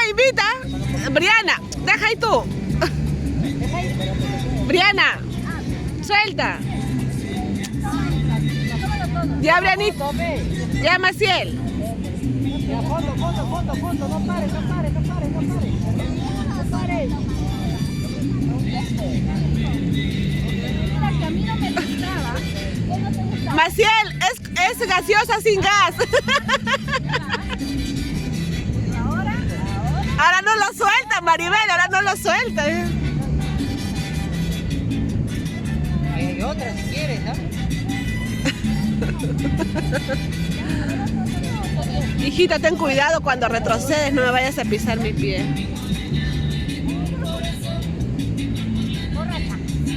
invita. Briana, deja ahí tú. Briana, suelta. Ya, Brianita. Ya, Maciel. Ya, foto, no pare. Mira que a mí no me gustaba. ¿Qué no te gustaba? Maciel, es gaseosa sin gas. Ahora no lo suelta, Maribel, ahora no lo suelta. Hay otra si quieres, ¿sabes? Hijita, ten cuidado cuando retrocedes, no me vayas a pisar mi pie.